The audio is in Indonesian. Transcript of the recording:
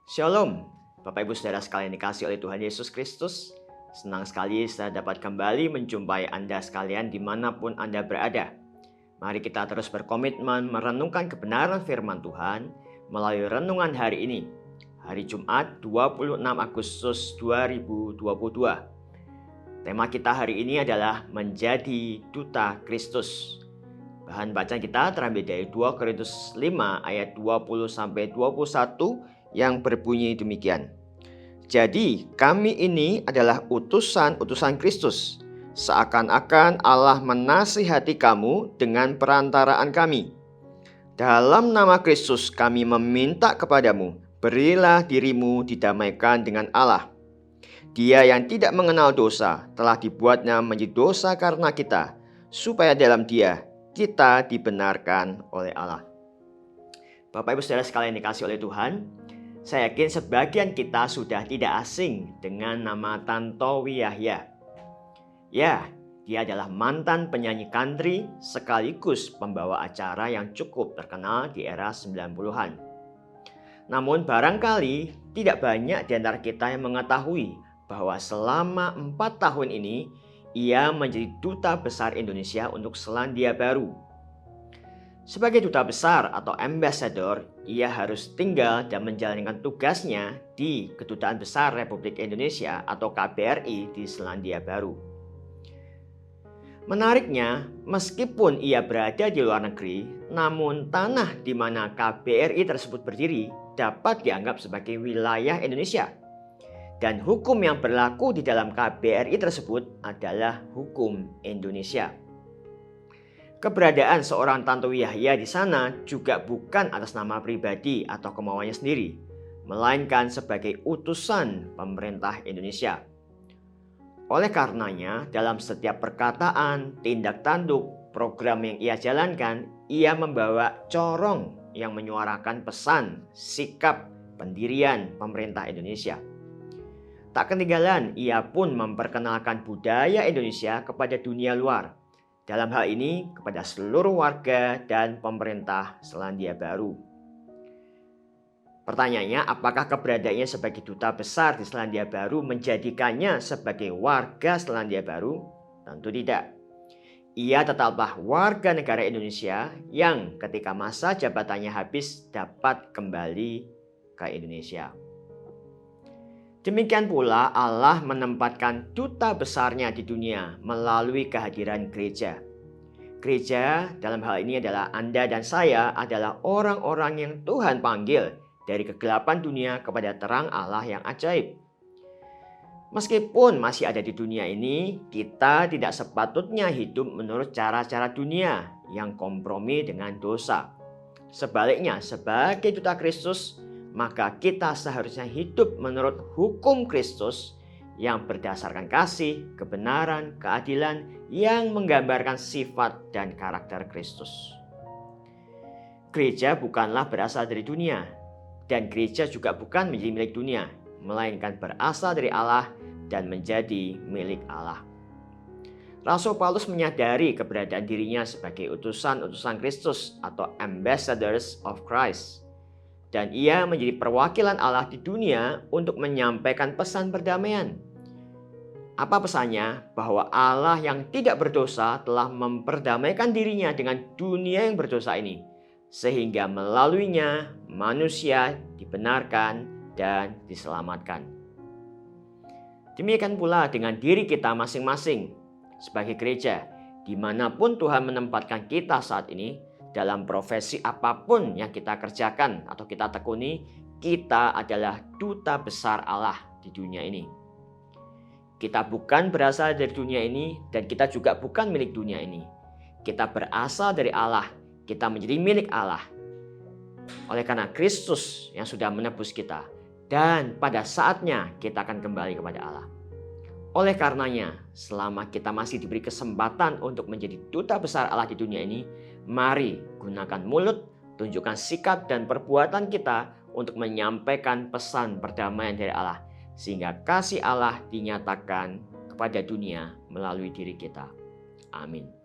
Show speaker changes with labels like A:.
A: Shalom, Bapak Ibu Saudara sekalian dikasihi oleh Tuhan Yesus Kristus. Senang sekali saya dapat kembali menjumpai Anda sekalian dimanapun Anda berada. Mari kita terus berkomitmen merenungkan kebenaran firman Tuhan melalui renungan hari ini, hari Jumat 26 Agustus 2022. Tema kita hari ini adalah menjadi duta Kristus. Bahan bacaan kita terambil dari 2 Korintus 5 ayat 20-21 yang berbunyi demikian. Jadi kami ini adalah utusan-utusan Kristus, seakan-akan Allah menasihati kamu dengan perantaraan kami. Dalam nama Kristus kami meminta kepadamu, berilah dirimu didamaikan dengan Allah. Dia yang tidak mengenal dosa telah dibuatnya menjadi dosa karena kita, supaya dalam Dia kita dibenarkan oleh Allah. Bapak Ibu Saudara sekalian dikasihi oleh Tuhan, saya yakin sebagian kita sudah tidak asing dengan nama Tantowi Yahya. Ya, dia adalah mantan penyanyi country sekaligus pembawa acara yang cukup terkenal di era 90-an. Namun barangkali tidak banyak di antara kita yang mengetahui bahwa selama 4 tahun ini ia menjadi duta besar Indonesia untuk Selandia Baru. Sebagai duta besar atau ambassador, ia harus tinggal dan menjalankan tugasnya di Kedutaan Besar Republik Indonesia atau KBRI di Selandia Baru. Menariknya, meskipun ia berada di luar negeri, namun tanah di mana KBRI tersebut berdiri dapat dianggap sebagai wilayah Indonesia. Dan hukum yang berlaku di dalam KBRI tersebut adalah hukum Indonesia. Keberadaan seorang Tantowi Yahya di sana juga bukan atas nama pribadi atau kemauannya sendiri, melainkan sebagai utusan pemerintah Indonesia. Oleh karenanya, dalam setiap perkataan, tindak tanduk, program yang ia jalankan, ia membawa corong yang menyuarakan pesan, sikap, pendirian pemerintah Indonesia. Tak ketinggalan, ia pun memperkenalkan budaya Indonesia kepada dunia luar. Dalam hal ini kepada seluruh warga dan pemerintah Selandia Baru. Pertanyaannya, apakah keberadaannya sebagai duta besar di Selandia Baru menjadikannya sebagai warga Selandia Baru? Tentu tidak. Ia tetaplah warga negara Indonesia yang ketika masa jabatannya habis dapat kembali ke Indonesia. Demikian pula Allah menempatkan duta besarnya di dunia melalui kehadiran gereja. Gereja dalam hal ini adalah Anda dan saya adalah orang-orang yang Tuhan panggil dari kegelapan dunia kepada terang Allah yang ajaib. Meskipun masih ada di dunia ini, kita tidak sepatutnya hidup menurut cara-cara dunia yang kompromi dengan dosa. Sebaliknya, sebagai duta Kristus, maka kita seharusnya hidup menurut hukum Kristus yang berdasarkan kasih, kebenaran, keadilan yang menggambarkan sifat dan karakter Kristus. Gereja bukanlah berasal dari dunia, dan gereja juga bukan menjadi milik dunia, melainkan berasal dari Allah dan menjadi milik Allah. Rasul Paulus menyadari keberadaan dirinya sebagai utusan-utusan Kristus atau ambassadors of Christ. Dan ia menjadi perwakilan Allah di dunia untuk menyampaikan pesan perdamaian. Apa pesannya? Bahwa Allah yang tidak berdosa telah memperdamaikan dirinya dengan dunia yang berdosa ini. Sehingga melaluinya manusia dibenarkan dan diselamatkan. Demikian pula dengan diri kita masing-masing sebagai gereja. Dimanapun Tuhan menempatkan kita saat ini, dalam profesi apapun yang kita kerjakan atau kita tekuni, kita adalah duta besar Allah di dunia ini. Kita bukan berasal dari dunia ini dan kita juga bukan milik dunia ini. Kita berasal dari Allah, kita menjadi milik Allah. Oleh karena Kristus yang sudah menebus kita, dan pada saatnya kita akan kembali kepada Allah. Oleh karenanya, selama kita masih diberi kesempatan untuk menjadi duta besar Allah di dunia ini, mari gunakan mulut, tunjukkan sikap dan perbuatan kita untuk menyampaikan pesan perdamaian dari Allah, sehingga kasih Allah dinyatakan kepada dunia melalui diri kita. Amin.